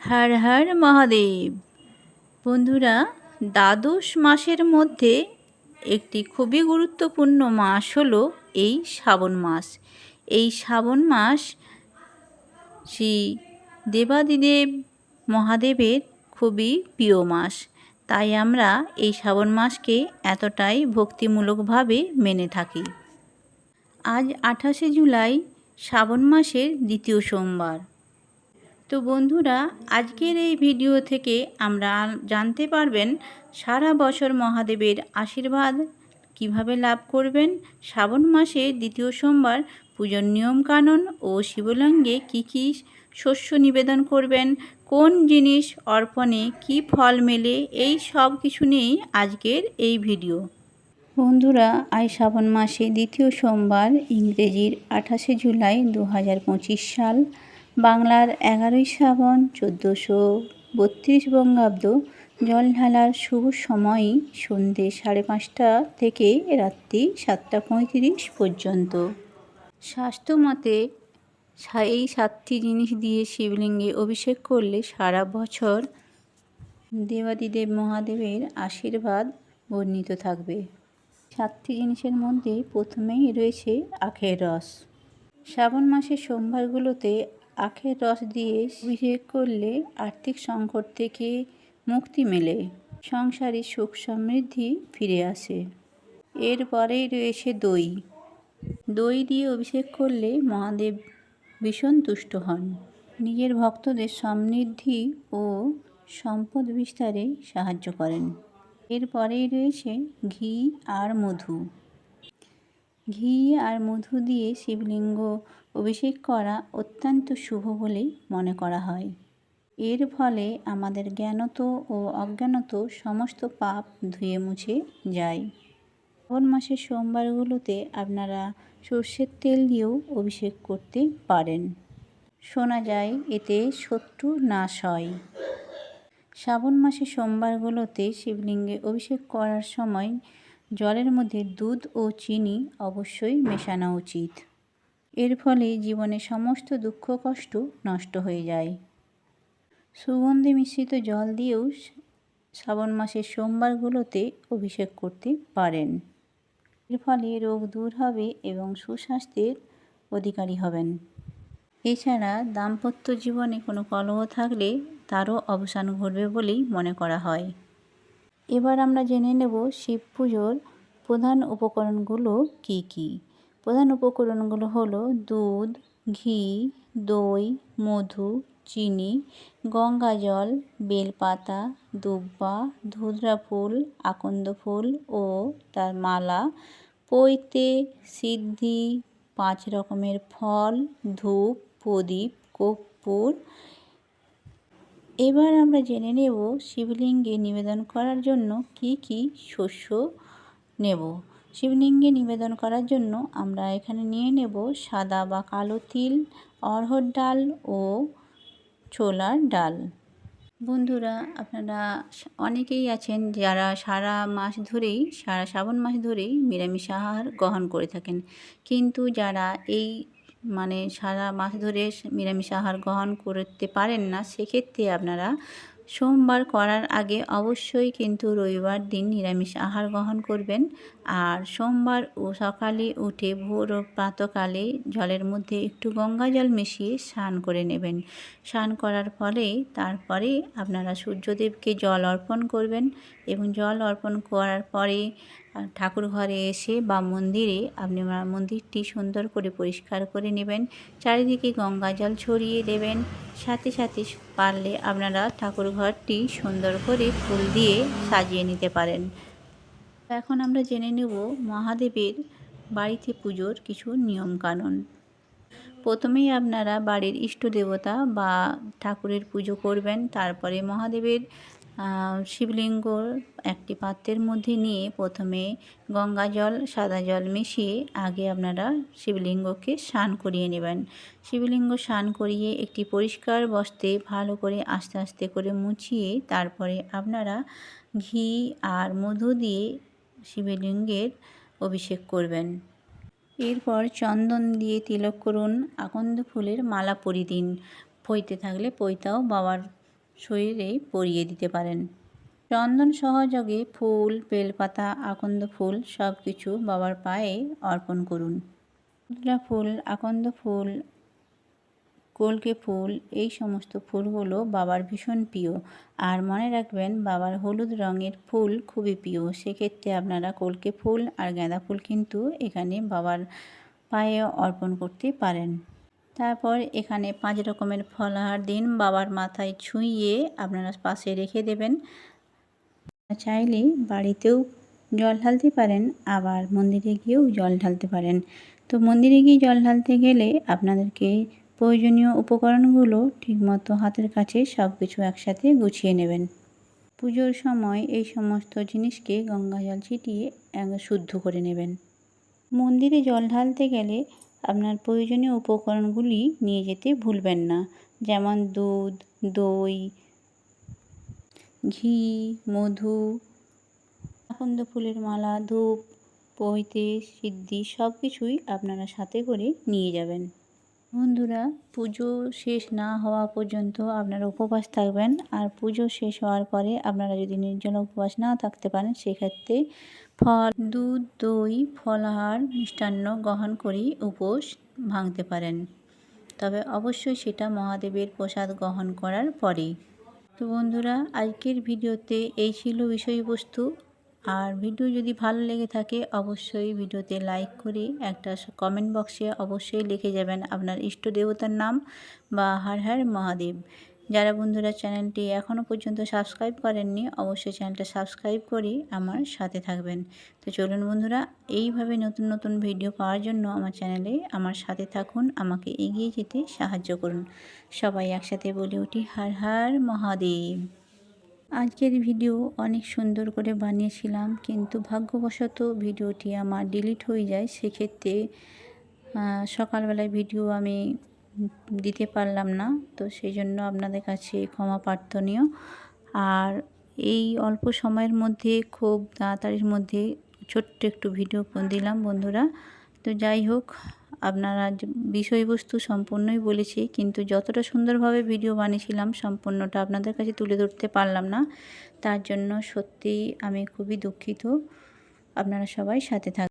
হর হর মহাদেব। বন্ধুরা, দ্বাদশ মাসের মধ্যে একটি খুবই গুরুত্বপূর্ণ মাস হলো এই শ্রাবণ মাস। এই শ্রাবণ মাস শ্রী দেবাদিদেব মহাদেবের খুবই প্রিয় মাস। তাই আমরা এই শ্রাবণ মাসকে এতটাই ভক্তিমূলকভাবে মেনে থাকি। আজ 28শে জুলাই, শ্রাবণ মাসের দ্বিতীয় সোমবার। তো বন্ধুরা, আজকের এই ভিডিও থেকে আমরা জানতে পারবেন সারা বছর মহাদেবের আশীর্বাদ কিভাবে লাভ করবেন, শ্রাবণ মাসের দ্বিতীয় সোমবার পুজোর নিয়মকানুন ও শিবলিঙ্গে কী কী শস্য নিবেদন করবেন, কোন জিনিস অর্পণে কী ফল মেলে, এই সব কিছু নিয়েই আজকের এই ভিডিও। বন্ধুরা, আজ শ্রাবণ মাসে দ্বিতীয় সোমবার, ইংরেজির 28শে জুলাই 2025 সাল, বাংলার 11ই শ্রাবণ 1432 বঙ্গাব্দ। জল ঢালার শুভ সময়ই সন্ধ্যে 5:30 থেকে রাত্রি 7:35 পর্যন্ত। শাস্ত্রমতে এই 7টি জিনিস দিয়ে শিবলিঙ্গে অভিষেক করলে সারা বছর দেবাদিদেব মহাদেবের আশীর্বাদ বর্ণিত থাকবে। 7টি জিনিসের মধ্যে প্রথমেই রয়েছে আখের রস। শ্রাবণ মাসের সোমবারগুলোতে আখের রস দিয়ে অভিষেক করলে আর্থিক সংকট থেকে মুক্তি মেলে, সংসারে সুখ সমৃদ্ধি ফিরে আসে। এরপরেই রয়েছে দই। দই দিয়ে অভিষেক করলে মহাদেব ভীষণ তুষ্ট হন, নিজের ভক্তদের সমৃদ্ধি ও সম্পদ বিস্তারে সাহায্য করেন। এরপরেই রয়েছে ঘি আর মধু। ঘি আর মধু দিয়ে শিবলিঙ্গ অভিষেক করা অত্যন্ত শুভ বলে মনে করা হয়। এর ফলে আমাদের জ্ঞানত ও অজ্ঞানত সমস্ত পাপ ধুয়ে মুছে যায়। শ্রাবণ মাসের সোমবারগুলোতে আপনারা সর্ষের তেল দিয়েও অভিষেক করতে পারেন। শোনা যায় এতে শত্রু নাশ হয়। শ্রাবণ মাসের সোমবারগুলোতে শিবলিঙ্গে অভিষেক করার সময় জলের মধ্যে দুধ ও চিনি অবশ্যই মেশানো উচিত। এর ফলে জীবনে সমস্ত দুঃখ কষ্ট নষ্ট হয়ে যায়। সুগন্ধি মিশ্রিত জল দিয়েও শ্রাবণ মাসের সোমবারগুলোতে অভিষেক করতে পারেন। এর ফলে রোগ দূর হবে এবং সুস্বাস্থ্যের অধিকারী হবেন। এছাড়া দাম্পত্য জীবনে কোনো কলহ থাকলে তারও অবসান ঘটবে বলেই মনে করা হয়। এবার আমরা জেনে নেব শিব পুজোর প্রধান উপকরণগুলো কি কি। প্রধান উপকরণগুলো হলো দুধ, ঘি, দই, মধু, চিনি, গঙ্গা জল, বেলপাতা, দুব্বা, ধুতরা ফুল, আকন্দ ফুল ও তার মালা, পৈতে, সিদ্ধি, 5 রকমের ফল, ধূপ, প্রদীপ, কর্পূর। এবার আমরা জেনে নেব শিবলিঙ্গে নিবেদন করার জন্য কি কি শস্য নেব। শিবলিঙ্গে নিবেদন করার জন্য আমরা এখানে নিয়ে নেব সাদা বা কালো তিল, অড়হর ডাল ও ছোলার ডাল। বন্ধুরা, আপনারা অনেকেই আছেন যারা সারা শ্রাবণ মাস ধরেই নিরামিষ আহার গ্রহণ করে থাকেন, কিন্তু যারা এই সারা মাস ধরে নিরামিষ আহার গ্রহণ করতে পারেন না, সেক্ষেত্রে আপনারা সোমবার করার আগে অবশ্যই কিন্তু রবিবার দিন নিরামিষ আহার গ্রহণ করবেন। আর সোমবার ও সকালে উঠে ভোর ও প্রাতকালে জলের মধ্যে একটু গঙ্গা জল মিশিয়ে স্নান করে নেবেন। স্নান করার ফলে তারপরে আপনারা সূর্যদেবকে জল অর্পণ করবেন এবং জল অর্পণ করার পরে ঠাকুর ঘরে এসে বা মন্দিরে আপনারা মন্দিরটি সুন্দর করে পরিষ্কার করে নেবেন, চারিদিকে গঙ্গা জল ছড়িয়ে দেবেন। সাথে সাথে পারলে আপনারা ঠাকুর ঘরটি সুন্দর করে ফুল দিয়ে সাজিয়ে নিতে পারেন। এখন আমরা জেনে নেব মহাদেবের বাড়িতে পুজোর কিছু নিয়মকানুন। প্রথমেই আপনারা বাড়ির ইষ্ট দেবতা বা ঠাকুরের পুজো করবেন। তারপরে মহাদেবের শিবলিঙ্গ একটি পাত্রের মধ্যে নিয়ে প্রথমে গঙ্গা জল, সাদা জল মিশিয়ে আগে আপনারা শিবলিঙ্গকে স্নান করিয়ে নেবেন। শিবলিঙ্গ স্নান করিয়ে একটি পরিষ্কার বস্ত্রে ভালো করে আস্তে আস্তে করে মুছিয়ে তারপরে আপনারা ঘি আর মধু দিয়ে শিবলিঙ্গের অভিষেক করবেন। এরপর চন্দন দিয়ে তিলক করুন, আকন্দ ফুলের মালা পরিয়ে দিন। পৈতে থাকলে পৈতাও বাবার শরীরে পরিয়ে দিতে পারেন। চন্দন সহযোগে ফুল, বেলপাতা, আকন্দ ফুল সব কিছু বাবার পায়ে অর্পণ করুন। মুদ্রা ফুল, আকন্দ ফুল, কলকে ফুল এই সমস্ত ফুলগুলো বাবার ভীষণ প্রিয়। আর মনে রাখবেন বাবার হলুদ রঙের ফুল খুবই প্রিয়। সেক্ষেত্রে আপনারা কলকে ফুল আর গাঁদা ফুল কিন্তু এখানে বাবার পায়ে অর্পণ করতে পারেন। তারপর এখানে 5 রকমের ফলাহার দিন বাবার মাথায় ছুঁইয়ে আপনারা পাশে রেখে দেবেন। চাইলে বাড়িতেও জল ঢালতে পারেন, আবার মন্দিরে গিয়েও জল ঢালতে পারেন। তো মন্দিরে গিয়ে জল ঢালতে গেলে আপনাদেরকে প্রয়োজনীয় উপকরণগুলো ঠিকমতো হাতের কাছে সব কিছু একসাথে গুছিয়ে নেবেন। পুজোর সময় এই সমস্ত জিনিসকে গঙ্গা জল ছিটিয়ে শুদ্ধ করে নেবেন। মন্দিরে জল ঢালতে গেলে আপনার প্রয়োজনীয় উপকরণগুলি নিয়ে যেতে ভুলবেন না, যেমন দুধ, দই, ঘি, মধু, আকন্দ ফুলের মালা, ধূপ, পৈতে, সিদ্ধি সব কিছুই আপনারা সাথে করে নিয়ে যাবেন। বন্ধুরা, পুজো শেষ না হওয়া পর্যন্ত আপনারা উপবাস থাকবেন। আর পুজো শেষ হওয়ার পরে আপনারা যদি নির্জলা উপবাস না থাকতে পারেন, সেক্ষেত্রে ফল, দুধ, দই, ফলাহার, মিষ্টান্ন গ্রহণ করেই উপোস ভাঙতে পারেন। তবে অবশ্যই সেটা মহাদেবের প্রসাদ গ্রহণ করার পরেই। তো বন্ধুরা, আজকের ভিডিওতে এই ছিল বিষয়বস্তু। আর ভিডিও যদি ভালো লেগে থাকে অবশ্যই ভিডিওতে লাইক করে একটা কমেন্ট বক্সে অবশ্যই লিখে যাবেন আপনার ইষ্ট দেবতার নাম বা হর হর মহাদেব। যারা বন্ধুরা চ্যানেলটি এখনও পর্যন্ত সাবস্ক্রাইব করেননি অবশ্যই চ্যানেলটা সাবস্ক্রাইব করে আমার সাথে থাকবেন। তো চলুন বন্ধুরা, এইভাবে নতুন নতুন ভিডিও পাওয়ার জন্য আমার চ্যানেলে আমার সাথে থাকুন, আমাকে এগিয়ে যেতে সাহায্য করুন। সবাই একসাথে বলে উঠি হর হর মহাদেব। আজকের ভিডিও অনেক সুন্দর করে বানিয়েছিলাম, কিন্তু ভাগ্যবশত ভিডিওটি আমার ডিলিট হয়ে যায়। সেক্ষেত্রে সকালবেলায় ভিডিও আমি দিতে পারলাম না, তো সেই জন্য আপনাদের কাছে ক্ষমা প্রার্থনীয়। আর এই অল্প সময়ের মধ্যে খুব তাড়াতাড়ির মধ্যে ছোট্ট একটু ভিডিও দিলাম বন্ধুরা। তো যাই হোক, আপনারা বিষয়বস্তু সম্পূর্ণই বলেছি, কিন্তু যতটা সুন্দরভাবে ভিডিও বানিয়েছিলাম সম্পূর্ণটা আপনাদের কাছে তুলে ধরতে পারলাম না। তার জন্য সত্যিই আমি খুবই দুঃখিত। আপনারা সবাই সাথে থাকবেন।